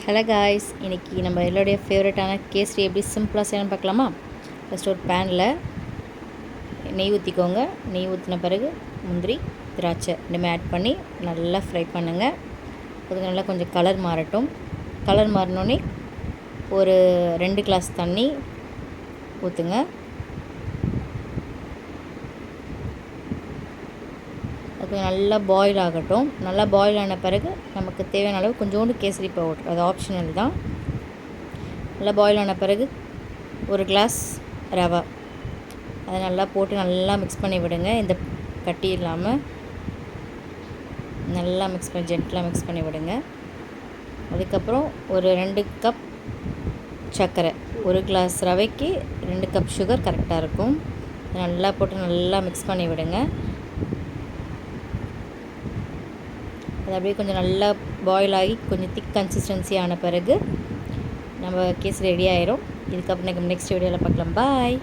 Hello guys, இன்றைக்கி நம்ம எல்லோடைய ஃபேவரட்டான கேசரி எப்படி சிம்பிளாக செய்யணும் பார்க்கலாமா? ஃபஸ்ட் ஒரு பேனில் நெய் ஊற்றிக்கோங்க. நெய் ஊற்றின பிறகு முந்திரி, திராட்சை ரெண்டுமே ஆட் பண்ணி நல்லா ஃப்ரை பண்ணுங்கள். அதுக்கு நல்லா கொஞ்சம் கலர் மாறட்டும். கலர் மாறினோடனே ஒரு 2 கிளாஸ் தண்ணி ஊற்றுங்க. அது நல்லா பாயில் ஆகட்டும். நல்லா பாயில் ஆன பிறகு நமக்கு தேவையான அளவு கொஞ்சோண்டு கேசரி பவுடர், அது ஆப்ஷனல் தான். நல்லா பாயில் ஆன பிறகு ஒரு கிளாஸ் ரவை, அதை நல்லா போட்டு நல்லா மிக்ஸ் பண்ணி விடுங்க. இந்த கட்டி இல்லாமல் நல்லா மிக்ஸ் பண்ணி ஜென்டலாக மிக்ஸ் பண்ணி விடுங்க. அதுக்கப்புறம் ஒரு 2 கப் சர்க்கரை, ஒரு கிளாஸ் ரவைக்கு 2 கப் சுகர் கரெக்டாக இருக்கும். நல்லா போட்டு நல்லா மிக்ஸ் பண்ணி விடுங்க. அது அப்படியே கொஞ்சம் நல்லா பாயில் ஆகி கொஞ்சம் திக் கன்சிஸ்டன்சி ஆன பிறகு நம்ம கேசரி ரெடி ஆயிரும். இதுக்கப்புறம் நெக்ஸ்ட் வீடியோவில் பார்க்கலாம். பாய்.